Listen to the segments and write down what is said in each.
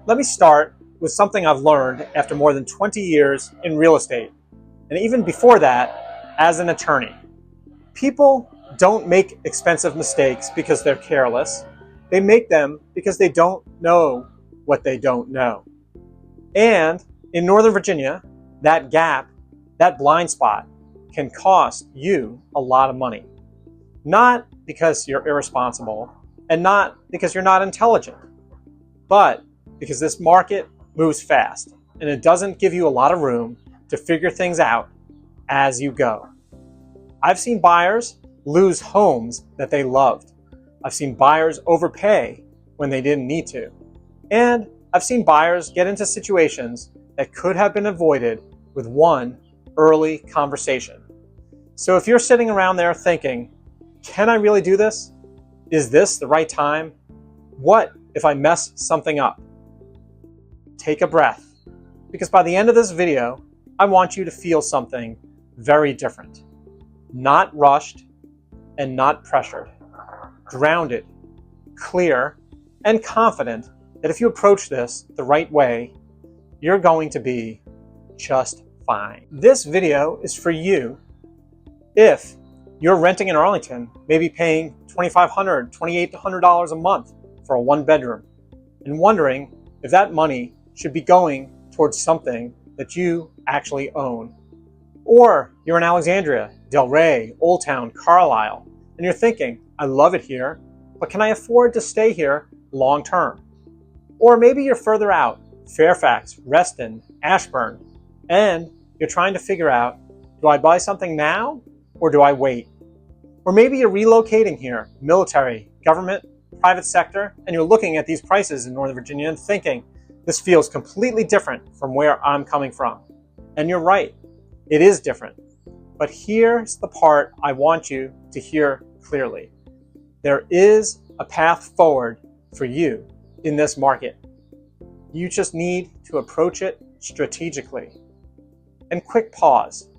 Let me start with something I've learned after more than 20 years in real estate, and even before that, as an attorney. People don't make expensive mistakes because they're careless. They make them because they don't know what they don't know. And in Northern Virginia, that gap, that blind spot, can cost you a lot of money. Not because you're irresponsible, and not because you're not intelligent, but because this market moves fast, and it doesn't give you a lot of room to figure things out as you go. I've seen buyers lose homes that they loved. I've seen buyers overpay when they didn't need to. And I've seen buyers get into situations that could have been avoided with one early conversation. So if you're sitting around there thinking, can I really do this? Is this the right time? What if I mess something up? Take a breath, because by the end of this video, I want you to feel something very different. Not rushed and not pressured. Grounded, clear, and confident that if you approach this the right way, you're going to be just fine. This video is for you if you're renting in Arlington, maybe paying $2,500, $2,800 a month for a one-bedroom, and wondering if that money should be going towards something that you actually own. Or you're in Alexandria, Del Rey, Old Town, Carlisle, and you're thinking, I love it here, but can I afford to stay here long term? Or maybe you're further out, Fairfax, Reston, Ashburn, and you're trying to figure out, do I buy something now or do I wait? Or maybe you're relocating here, military, government, private sector, and you're looking at these prices in Northern Virginia and thinking, this feels completely different from where I'm coming from. And you're right, it is different. But here's the part I want you to hear clearly. There is a path forward for you in this market. You just need to approach it strategically. And quick pause.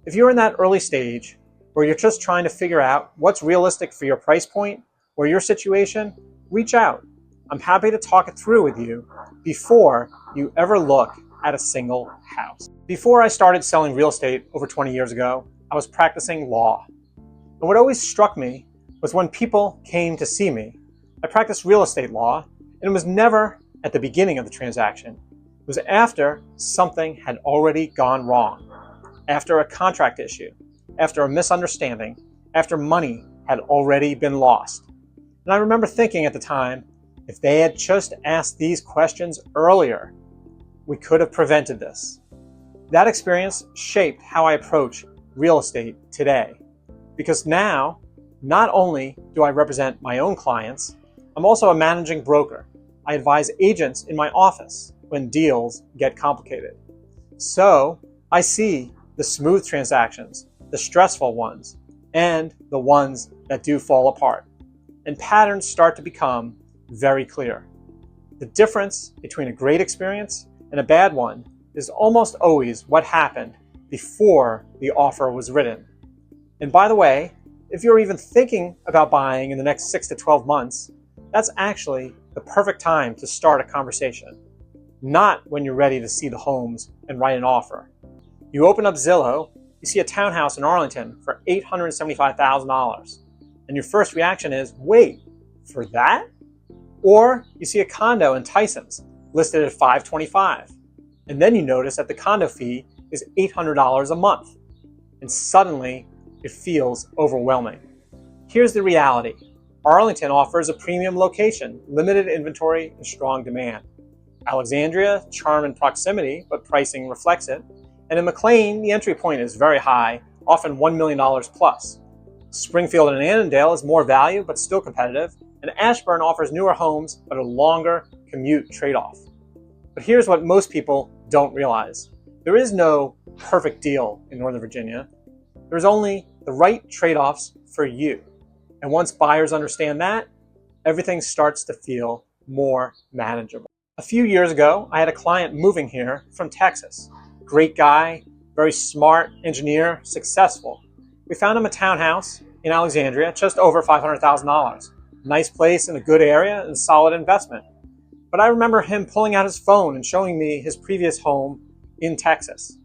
If you're in that early stage where you're just trying to figure out what's realistic for your price point or your situation, reach out. I'm happy to talk it through with you before you ever look at a single house. Before I started selling real estate over 20 years ago, I was practicing law. And what always struck me was when people came to see me. I practiced real estate law, and it was never at the beginning of the transaction. It was after something had already gone wrong, after a contract issue, after a misunderstanding, after money had already been lost. And I remember thinking at the time, if they had just asked these questions earlier, we could have prevented this. That experience shaped how I approach real estate today. Because now, not only do I represent my own clients, I'm also a managing broker. I advise agents in my office when deals get complicated. So I see the smooth transactions, the stressful ones, and the ones that do fall apart. And patterns start to become very clear. The difference between a great experience and a bad one is almost always what happened before the offer was written. And by the way, if you're even thinking about buying in the next 6 to 12 months, that's actually the perfect time to start a conversation, not when you're ready to see the homes and write an offer. You open up Zillow, you see a townhouse in Arlington for $875,000, and your first reaction is, wait, for that? Or you see a condo in Tysons listed at $525, and then you notice that the condo fee is $800 a month, and suddenly it feels overwhelming. Here's the reality. Arlington offers a premium location, limited inventory, and strong demand. Alexandria, charm and proximity, but pricing reflects it. And in McLean, the entry point is very high, often $1 million plus. Springfield and Annandale is more value, but still competitive. And Ashburn offers newer homes, but a longer commute trade-off. But here's what most people don't realize. There is no perfect deal in Northern Virginia. There's only the right trade-offs for you. And once buyers understand that, everything starts to feel more manageable. A few years ago, I had a client moving here from Texas. Great guy, very smart engineer, successful. We found him a townhouse in Alexandria, just over $500,000. Nice place in a good area and solid investment. But but I remember him pulling out his phone and showing me his previous home in Texas.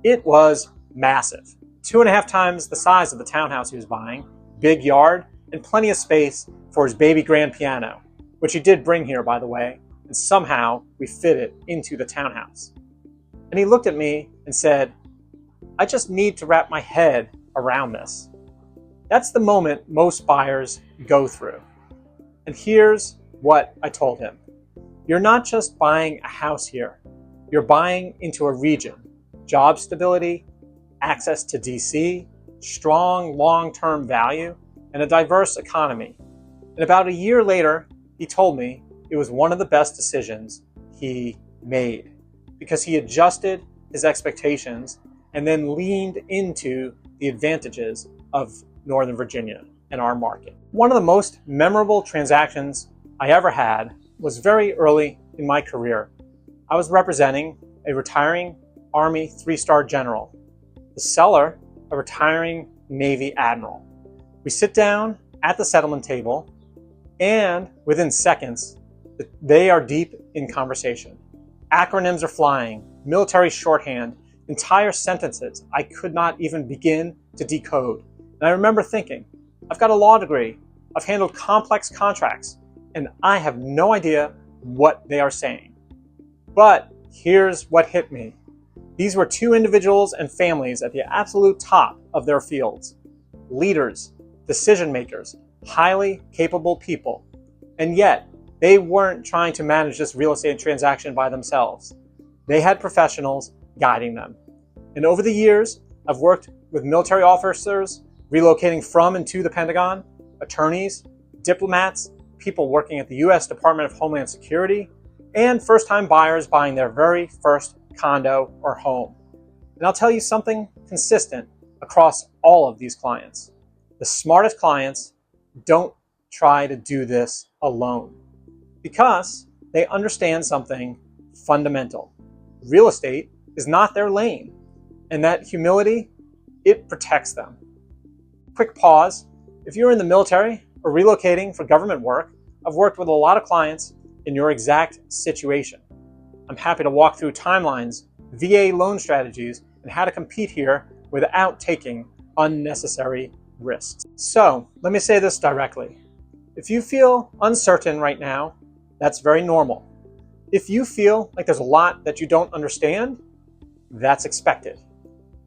It was massive, 2.5 times the size of the townhouse he was buying, big yard, and plenty of space for his baby grand piano, which he did bring here, by the way, and somehow we fit it into the townhouse. And he looked at me and said, "I just need to wrap my head around this." That's the moment most buyers go through. And here's what I told him. You're not just buying a house here. You're buying into a region. Job stability, access to DC, strong long-term value, and a diverse economy. And about a year later, he told me it was one of the best decisions he made because he adjusted his expectations and then leaned into the advantages of Northern Virginia and our market. One of the most memorable transactions I ever had was very early in my career. I was representing a retiring Army 3-star general, the seller, a retiring Navy admiral. We sit down at the settlement table, and within seconds, they are deep in conversation. Acronyms are flying, military shorthand, entire sentences I could not even begin to decode. And I remember thinking, I've got a law degree, I've handled complex contracts, and I have no idea what they are saying. But here's what hit me. These were two individuals and families at the absolute top of their fields. Leaders, decision makers, highly capable people. And yet, they weren't trying to manage this real estate transaction by themselves. They had professionals guiding them. And over the years, I've worked with military officers relocating from and to the Pentagon, attorneys, diplomats, people working at the U.S. Department of Homeland Security, and first-time buyers buying their very first condo or home. And I'll tell you something consistent across all of these clients. The smartest clients don't try to do this alone because they understand something fundamental. Real estate is not their lane, and that humility, it protects them. Quick pause. If you're in the military or relocating for government work, I've worked with a lot of clients in your exact situation. I'm happy to walk through timelines, VA loan strategies, and how to compete here without taking unnecessary risks. So let me say this directly. If you feel uncertain right now, that's very normal. If you feel like there's a lot that you don't understand, that's expected.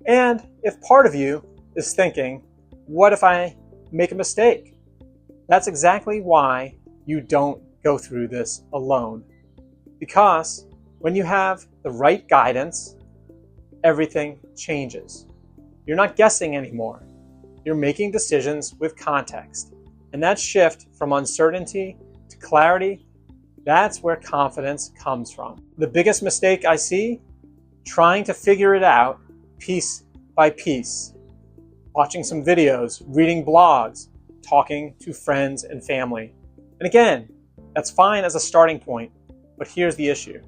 And if part of you is thinking, what if I make a mistake? That's exactly why you don't go through this alone. Because when you have the right guidance, everything changes. You're not guessing anymore. You're making decisions with context. And that shift from uncertainty to clarity, that's where confidence comes from. The biggest mistake I see, trying to figure it out piece by piece. Watching some videos, reading blogs, talking to friends and family. And again, that's fine as a starting point, but here's the issue.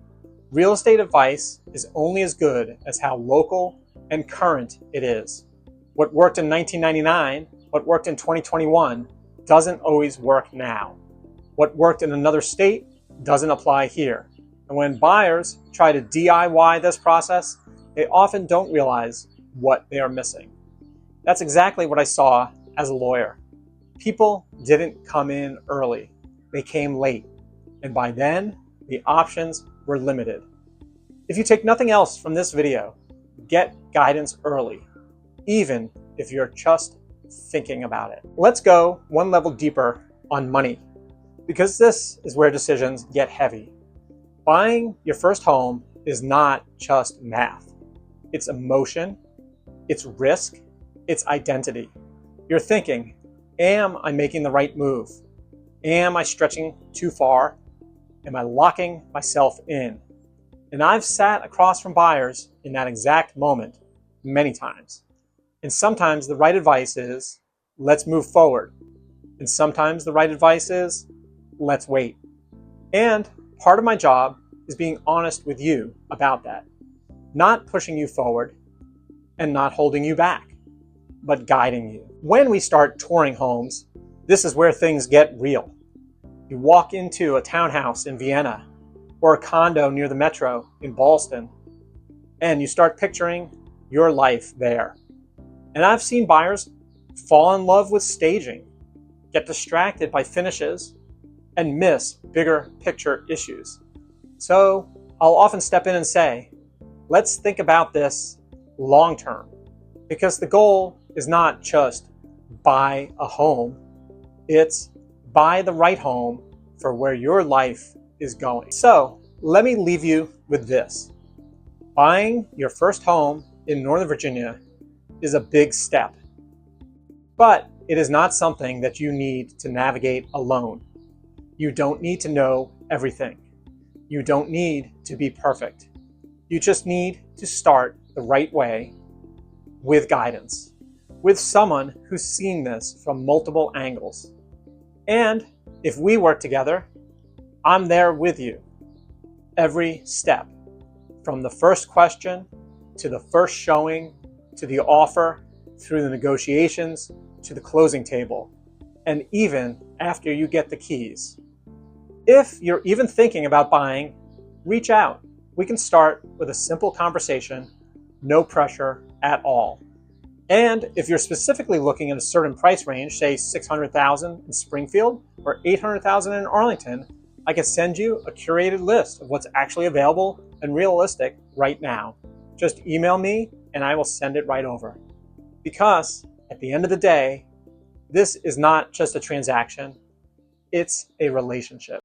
Real estate advice is only as good as how local and current it is. What worked in 1999, what worked in 2021, doesn't always work now. What worked in another state doesn't apply here. And when buyers try to DIY this process, they often don't realize what they are missing. That's exactly what I saw as a lawyer. People didn't come in early. They came late. And by then, the options were limited. If you take nothing else from this video, get guidance early, even if you're just thinking about it. Let's go one level deeper on money, because this is where decisions get heavy. Buying your first home is not just math. It's emotion, it's risk, it's identity. You're thinking, am I making the right move? Am I stretching too far? Am I locking myself in? And I've sat across from buyers in that exact moment many times. And sometimes the right advice is, let's move forward. And sometimes the right advice is, let's wait. And part of my job is being honest with you about that. Not pushing you forward and not holding you back, but guiding you. When we start touring homes, this is where things get real. You walk into a townhouse in Vienna, or a condo near the metro in Ballston, and you start picturing your life there. And I've seen buyers fall in love with staging, get distracted by finishes, and miss bigger picture issues. So I'll often step in and say, let's think about this long term, because the goal is not just buy a home, it's buy the right home for where your life is going. So let me leave you with this. Buying your first home in Northern Virginia is a big step, but it is not something that you need to navigate alone. You don't need to know everything. You don't need to be perfect. You just need to start the right way with guidance, with someone who's seen this from multiple angles. And if we work together, I'm there with you every step, from the first question to the first showing, to the offer, through the negotiations, to the closing table, and even after you get the keys. If you're even thinking about buying, reach out. We can start with a simple conversation, no pressure at all. And if you're specifically looking at a certain price range, say $600,000 in Springfield or $800,000 in Arlington, I can send you a curated list of what's actually available and realistic right now. Just email me and I will send it right over. Because at the end of the day, this is not just a transaction, it's a relationship.